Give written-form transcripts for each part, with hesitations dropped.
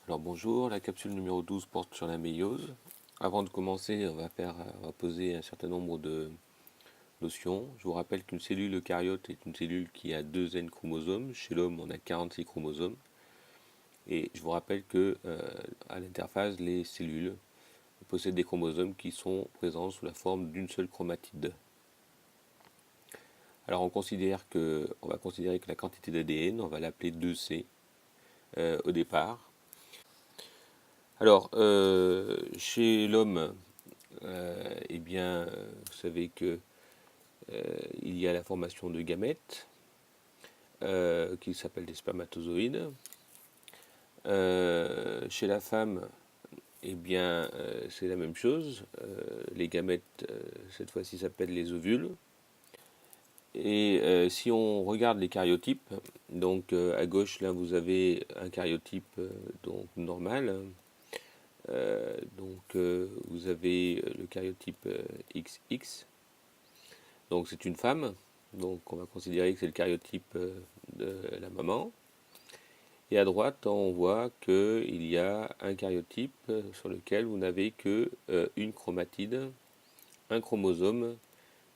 Alors bonjour, la capsule numéro 12 porte sur la méiose. Avant de commencer, on va poser un certain nombre de notions. Je vous rappelle qu'une cellule eucaryote est une cellule qui a 2 N chromosomes. Chez l'homme, on a 46 chromosomes. Et je vous rappelle que à l'interface, les cellules possèdent des chromosomes qui sont présents sous la forme d'une seule chromatide. Alors on va considérer que la quantité d'ADN, on va l'appeler 2C au départ. Alors, chez l'homme, vous savez que il y a la formation de gamètes qui s'appellent des spermatozoïdes. Chez la femme, c'est la même chose. Les gamètes, cette fois-ci, s'appellent les ovules. Et si on regarde les karyotypes, donc à gauche, là, vous avez un karyotype donc normal. Vous avez le karyotype XX. Donc c'est une femme, donc on va considérer que c'est le karyotype de la maman. Et à droite, on voit qu'il y a un karyotype sur lequel vous n'avez que une chromatide, un chromosome.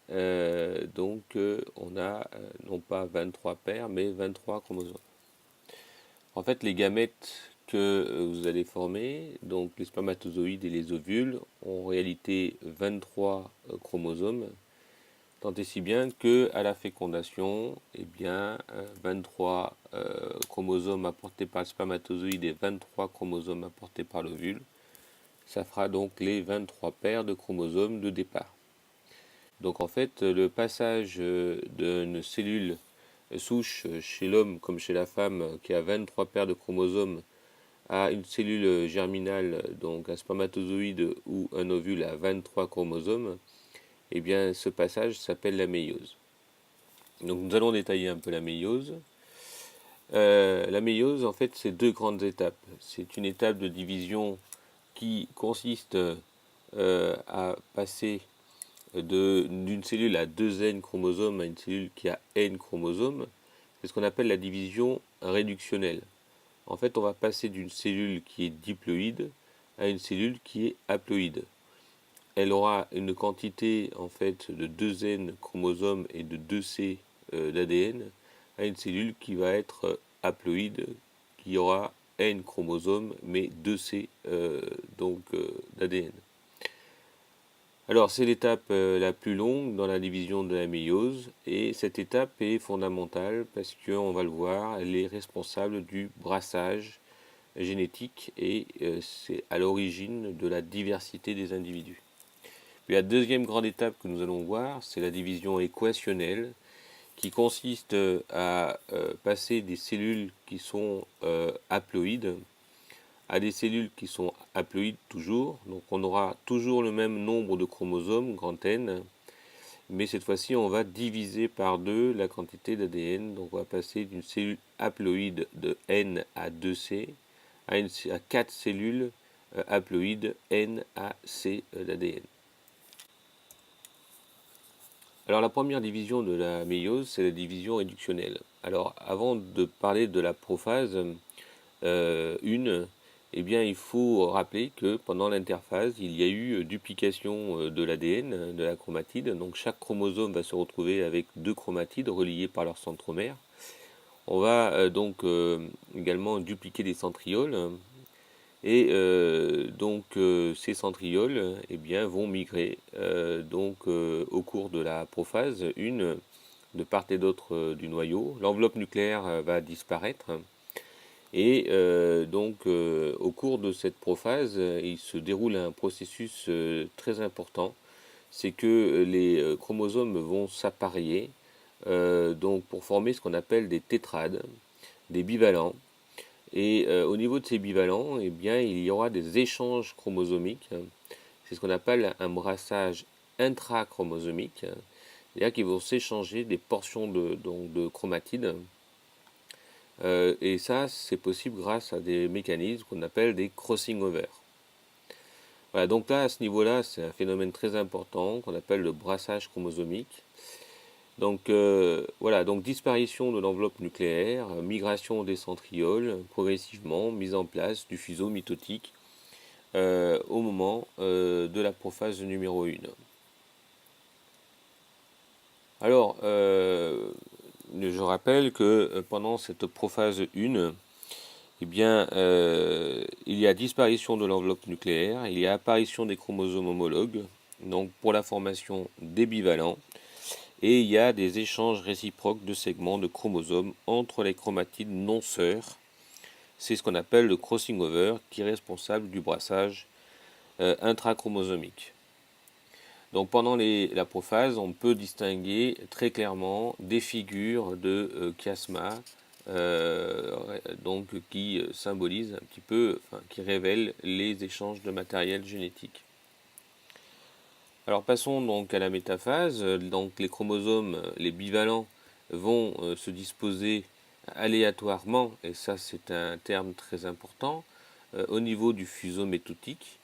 On a non pas 23 paires, mais 23 chromosomes. En fait, les gamètes que vous allez former, donc les spermatozoïdes et les ovules, ont en réalité 23 chromosomes. Tant et si bien que à la fécondation, 23 chromosomes apportés par le spermatozoïde et 23 chromosomes apportés par l'ovule, ça fera donc les 23 paires de chromosomes de départ. Donc en fait, le passage d'une cellule souche chez l'homme comme chez la femme qui a 23 paires de chromosomes à une cellule germinale, donc un spermatozoïde ou un ovule à 23 chromosomes, ce passage s'appelle la méiose. Donc nous allons détailler un peu la méiose. La méiose, en fait, c'est deux grandes étapes. C'est une étape de division qui consiste à passer d'une cellule à 2N chromosomes à une cellule qui a N chromosomes. C'est ce qu'on appelle la division réductionnelle. En fait, on va passer d'une cellule qui est diploïde à une cellule qui est haploïde. Elle aura une quantité en fait de 2N chromosomes et de 2C d'ADN à une cellule qui va être haploïde, qui aura N chromosomes mais 2C d'ADN. Alors c'est l'étape la plus longue dans la division de la méiose et cette étape est fondamentale parce qu'on va le voir, elle est responsable du brassage génétique et c'est à l'origine de la diversité des individus. Puis la deuxième grande étape que nous allons voir, c'est la division équationnelle qui consiste à passer des cellules qui sont haploïdes à des cellules qui sont haploïdes toujours. Donc on aura toujours le même nombre de chromosomes, grand N, mais cette fois-ci on va diviser par 2 la quantité d'ADN. Donc on va passer d'une cellule haploïde de N à 2C à 4 cellules haploïdes N à C d'ADN. Alors la première division de la méiose, c'est la division réductionnelle. Alors avant de parler de la prophase, il faut rappeler que pendant l'interphase, il y a eu duplication de l'ADN, de la chromatide. Donc chaque chromosome va se retrouver avec 2 chromatides reliées par leur centromère. On va également dupliquer des centrioles. Ces centrioles vont migrer au cours de la prophase, une de part et d'autre du noyau. L'enveloppe nucléaire va disparaître. Au cours de cette prophase, il se déroule un processus très important. C'est que les chromosomes vont s'apparier pour former ce qu'on appelle des tétrades, des bivalents. Et au niveau de ces bivalents, il y aura des échanges chromosomiques. C'est ce qu'on appelle un brassage intrachromosomique. C'est-à-dire qu'ils vont s'échanger des portions de chromatides. Et ça, c'est possible grâce à des mécanismes qu'on appelle des crossing over. Voilà, donc là, à ce niveau-là, c'est un phénomène très important qu'on appelle le brassage chromosomique. Donc voilà, donc disparition de l'enveloppe nucléaire, migration des centrioles, progressivement mise en place du fuseau mitotique au moment de la prophase numéro 1. Alors, je rappelle que pendant cette prophase 1, eh bien, il y a disparition de l'enveloppe nucléaire, il y a apparition des chromosomes homologues, donc pour la formation des bivalents, et il y a des échanges réciproques de segments de chromosomes entre les chromatides non sœurs. C'est ce qu'on appelle le crossing over, qui est responsable du brassage intrachromosomique. Donc pendant la prophase, on peut distinguer très clairement des figures de chiasma, donc qui symbolisent un petit peu, enfin, qui révèlent les échanges de matériel génétique. Alors passons donc à la métaphase. Donc les chromosomes, les bivalents, vont se disposer aléatoirement, et ça c'est un terme très important, au niveau du fuseau métotique.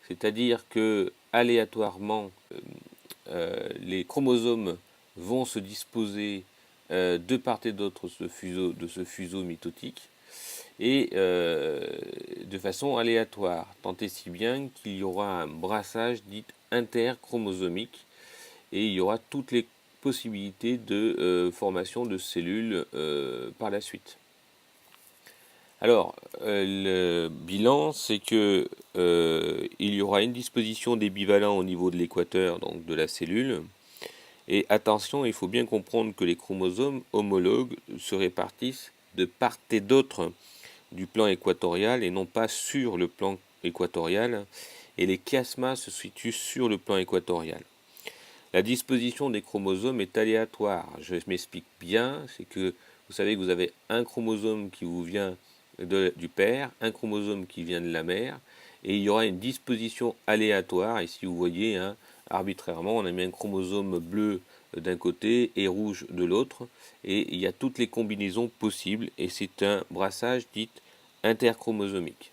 C'est-à-dire que aléatoirement, les chromosomes vont se disposer de part et d'autre de ce fuseau mitotique, et de façon aléatoire, tant et si bien qu'il y aura un brassage dit interchromosomique, et il y aura toutes les possibilités de formation de cellules par la suite. Alors, le bilan, c'est que il y aura une disposition des bivalents au niveau de l'équateur, donc de la cellule. Et attention, il faut bien comprendre que les chromosomes homologues se répartissent de part et d'autre du plan équatorial et non pas sur le plan équatorial. Et les chiasmas se situent sur le plan équatorial. La disposition des chromosomes est aléatoire. Je m'explique bien, c'est que vous savez que vous avez un chromosome qui vous vient du père, un chromosome qui vient de la mère, et il y aura une disposition aléatoire. Ici, vous voyez, hein, arbitrairement, on a mis un chromosome bleu d'un côté et rouge de l'autre, et il y a toutes les combinaisons possibles, et c'est un brassage dit interchromosomique.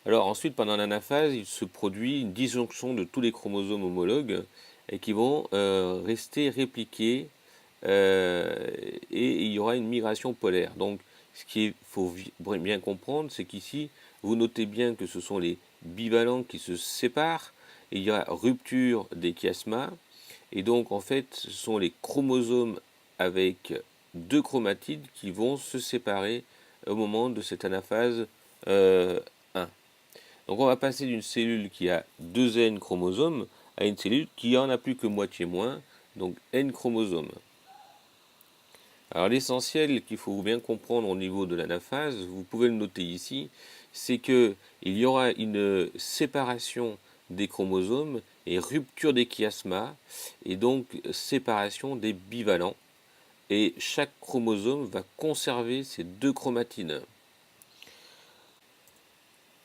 Alors ensuite, pendant l'anaphase, il se produit une disjonction de tous les chromosomes homologues et qui vont rester répliqués, et il y aura une migration polaire. Donc ce qu'il faut bien comprendre, c'est qu'ici, vous notez bien que ce sont les bivalents qui se séparent, et il y a rupture des chiasmas, et donc en fait ce sont les chromosomes avec deux chromatides qui vont se séparer au moment de cette anaphase 1. Donc on va passer d'une cellule qui a 2 N chromosomes à une cellule qui en a plus que moitié moins, donc N chromosomes. Alors l'essentiel qu'il faut bien comprendre au niveau de l'anaphase, vous pouvez le noter ici, c'est qu'il y aura une séparation des chromosomes et rupture des chiasmas, et donc séparation des bivalents. Et chaque chromosome va conserver ses deux chromatines.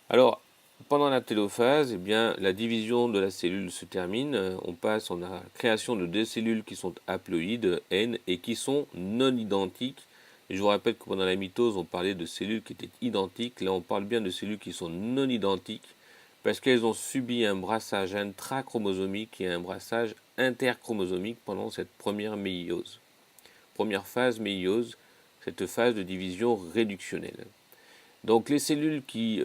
Alors, pendant la télophase, eh bien, la division de la cellule se termine. On passe en la création de deux cellules qui sont haploïdes, N, et qui sont non identiques. Et je vous rappelle que pendant la mitose, on parlait de cellules qui étaient identiques. Là, on parle bien de cellules qui sont non identiques parce qu'elles ont subi un brassage intrachromosomique et un brassage interchromosomique pendant cette première méiose. Première phase méiose, cette phase de division réductionnelle. Donc les cellules qui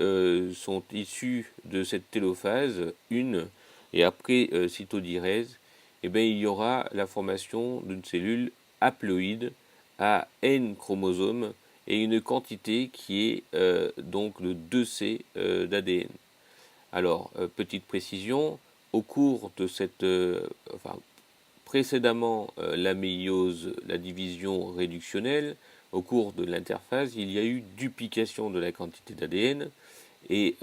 sont issues de cette télophase 1 et après cytodirèse, eh bien, il y aura la formation d'une cellule haploïde à N chromosomes et une quantité qui est donc le 2C d'ADN. Alors, petite précision, au cours de cette, précédemment la méiose, la division réductionnelle, au cours de l'interphase, il y a eu duplication de la quantité d'ADN, et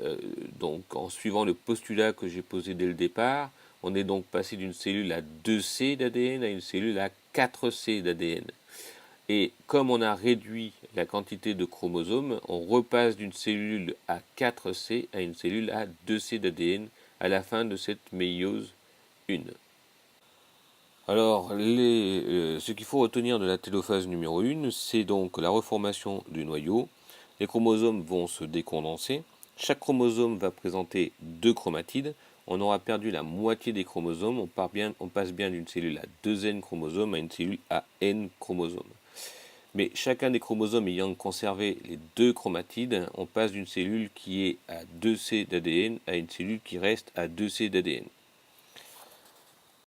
donc en suivant le postulat que j'ai posé dès le départ, on est donc passé d'une cellule à 2C d'ADN à une cellule à 4C d'ADN. Et comme on a réduit la quantité de chromosomes, on repasse d'une cellule à 4C à une cellule à 2C d'ADN à la fin de cette méiose 1. Alors, ce qu'il faut retenir de la télophase numéro 1, c'est donc la reformation du noyau. Les chromosomes vont se décondenser. Chaque chromosome va présenter deux chromatides. on aura perdu la moitié des chromosomes, on passe bien d'une cellule à 2N chromosomes à une cellule à N chromosomes. Mais chacun des chromosomes ayant conservé les 2 chromatides, on passe d'une cellule qui est à 2C d'ADN à une cellule qui reste à 2C d'ADN.